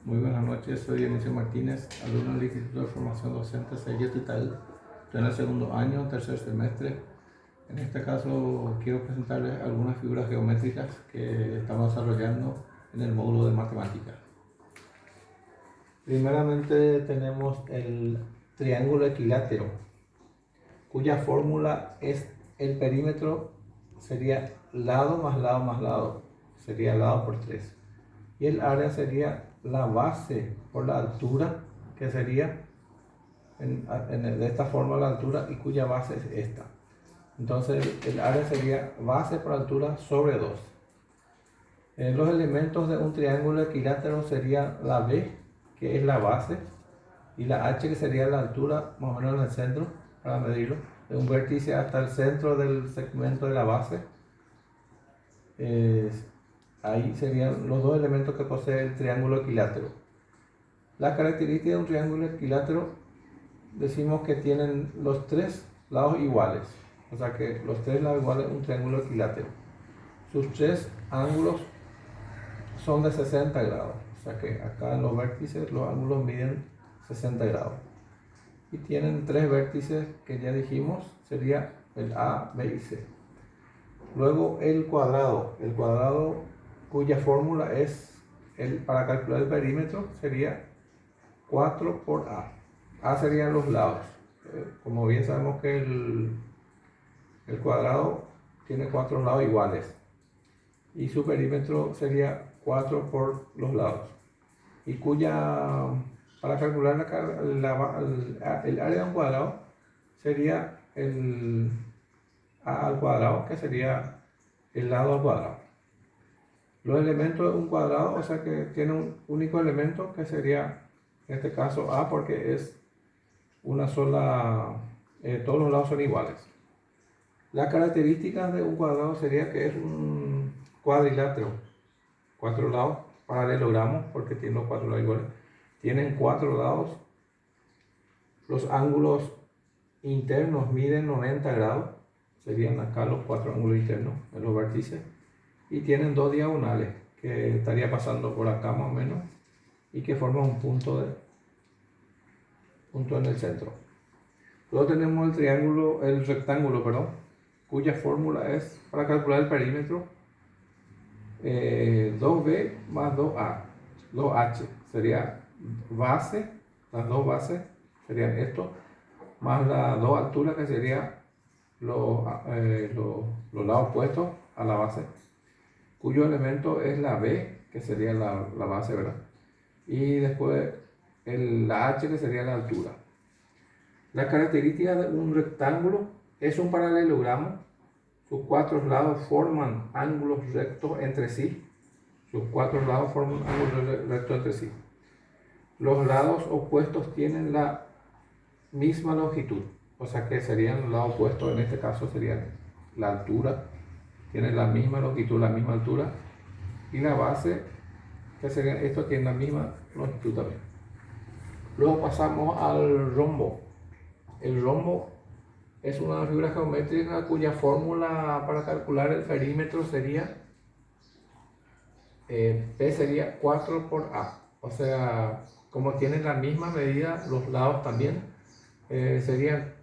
Muy buenas noches, soy Dionisio Martínez, alumno del Instituto de Formación Docente Sello Itaú. Estoy en el segundo año, tercer semestre. En este caso quiero presentarles algunas figuras geométricas que estamos desarrollando en el módulo de matemáticas. Primeramente tenemos el triángulo equilátero, cuya fórmula es el perímetro sería lado más lado más lado, sería lado por 3. Y el área sería la base por la altura, que sería de esta forma la altura y cuya base es esta. Entonces el área sería base por altura sobre 2. Los elementos de un triángulo equilátero sería la B, que es la base, y la H, que sería la altura más o menos en el centro, para medirlo, de un vértice hasta el centro del segmento de la base. Ahí serían los dos elementos que posee el triángulo equilátero. La característica de un triángulo equilátero, decimos que tienen los tres lados iguales, o sea que los tres lados iguales un triángulo equilátero. Sus tres ángulos son de 60 grados, o sea que acá en los vértices los ángulos miden 60 grados. Y tienen tres vértices que ya dijimos, sería el A, B y C. Luego el cuadrado cuya fórmula es, para calcular el perímetro, sería 4 por A. A serían los lados. Como bien sabemos que el cuadrado tiene 4 lados iguales. Y su perímetro sería 4 por los lados. Y para calcular el área de un cuadrado, sería el A al cuadrado, que sería el lado al cuadrado. Los elementos de un cuadrado, o sea que tiene un único elemento, que sería en este caso A, porque es una sola, todos los lados son iguales. La característica de un cuadrado sería que es un cuadrilátero, 4 lados, paralelogramos, porque tiene los 4 lados iguales. Tienen 4 lados, los ángulos internos miden 90 grados, serían acá los 4 ángulos internos en los vértices, y tienen 2 diagonales, que estaría pasando por acá más o menos, y que forman un punto en el centro. Luego tenemos el rectángulo, cuya fórmula es, para calcular el perímetro, 2b más 2a, 2h, sería base, las dos bases serían esto, más las dos alturas, que serían los lados opuestos a la base, cuyo elemento es la b, que sería la base, ¿verdad? Y después la h, que sería la altura. La característica de un rectángulo es un paralelogramo. Sus 4 lados forman ángulos rectos entre sí. Los lados opuestos tienen la misma longitud, o sea que serían los lados opuestos, en este caso serían la altura, tienen la misma longitud, la misma altura, y la base, que serían estos, tienen la misma longitud también. Luego pasamos al rombo. El rombo es una figura geométrica cuya fórmula para calcular el perímetro sería P sería 4 por A. O sea, como tienen la misma medida, los lados también serían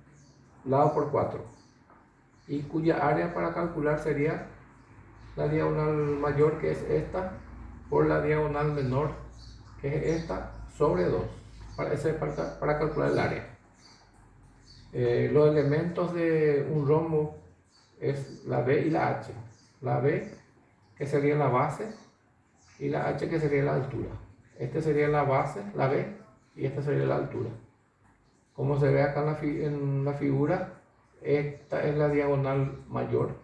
lado por 4. Y cuya área para calcular sería la diagonal mayor, que es esta, por la diagonal menor, que es esta, sobre 2. Para calcular el área. Los elementos de un rombo es la B y la H. La B, que sería la base, y la H, que sería la altura. Esta sería la base, la B, y esta sería la altura. Como se ve acá en la figura, esta es la diagonal mayor,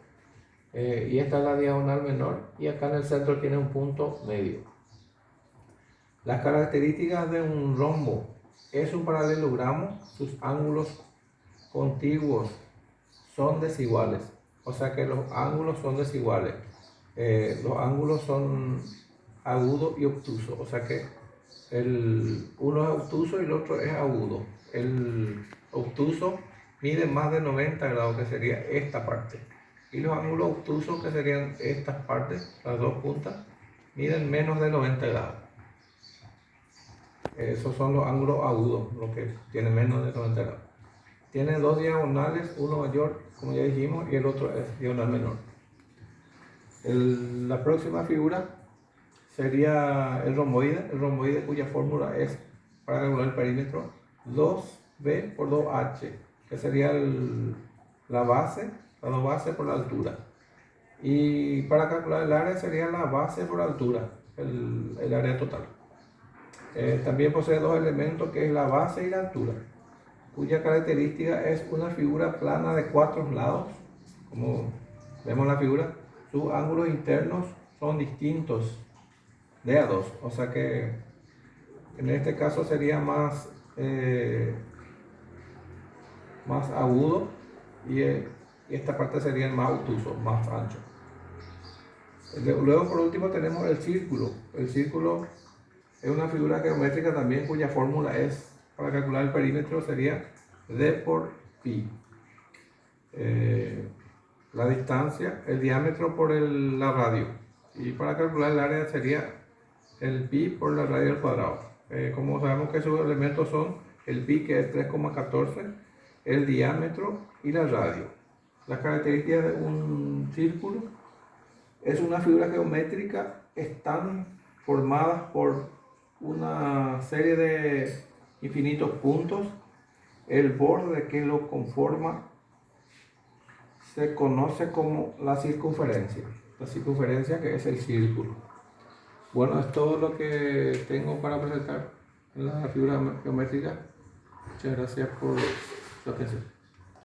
y esta es la diagonal menor, y acá en el centro tiene un punto medio. Las características de un rombo es un paralelogramo. Sus ángulos contiguos son desiguales, o sea que los ángulos son desiguales. Los ángulos son agudo y obtuso, o sea que uno es obtuso y el otro es agudo. El obtuso mide más de 90 grados, que sería esta parte, y los ángulos obtusos, que serían estas partes, las dos puntas, miden menos de 90 grados. Esos son los ángulos agudos, los que tienen menos de 90 grados. Tiene dos diagonales, uno mayor, como ya dijimos, y el otro es diagonal menor. La próxima figura sería el romboide. El romboide cuya fórmula es, para calcular el perímetro, 2b por 2h, que sería la base, las dos bases por la altura. Y para calcular el área sería la base por altura, el área total. También posee dos elementos, que es la base y la altura, cuya característica es una figura plana de 4 lados. Como vemos en la figura, sus ángulos internos son distintos de a 2, o sea que en este caso sería más agudo, y esta parte sería más obtuso, más ancho. Luego, por último, tenemos el círculo. El círculo es una figura geométrica también, cuya fórmula es, para calcular el perímetro, sería d por pi. La distancia, el diámetro por la radio, y para calcular el área sería el pi por la radio al cuadrado. Como sabemos que sus elementos son el pi, que es 3,14, el diámetro y la radio. Las características de un círculo: es una figura geométrica, están formadas por una serie de infinitos puntos. El borde que lo conforma se conoce como la circunferencia. La circunferencia, que es el círculo. Bueno, es todo lo que tengo para presentar en la figura geométrica. Muchas gracias por su atención.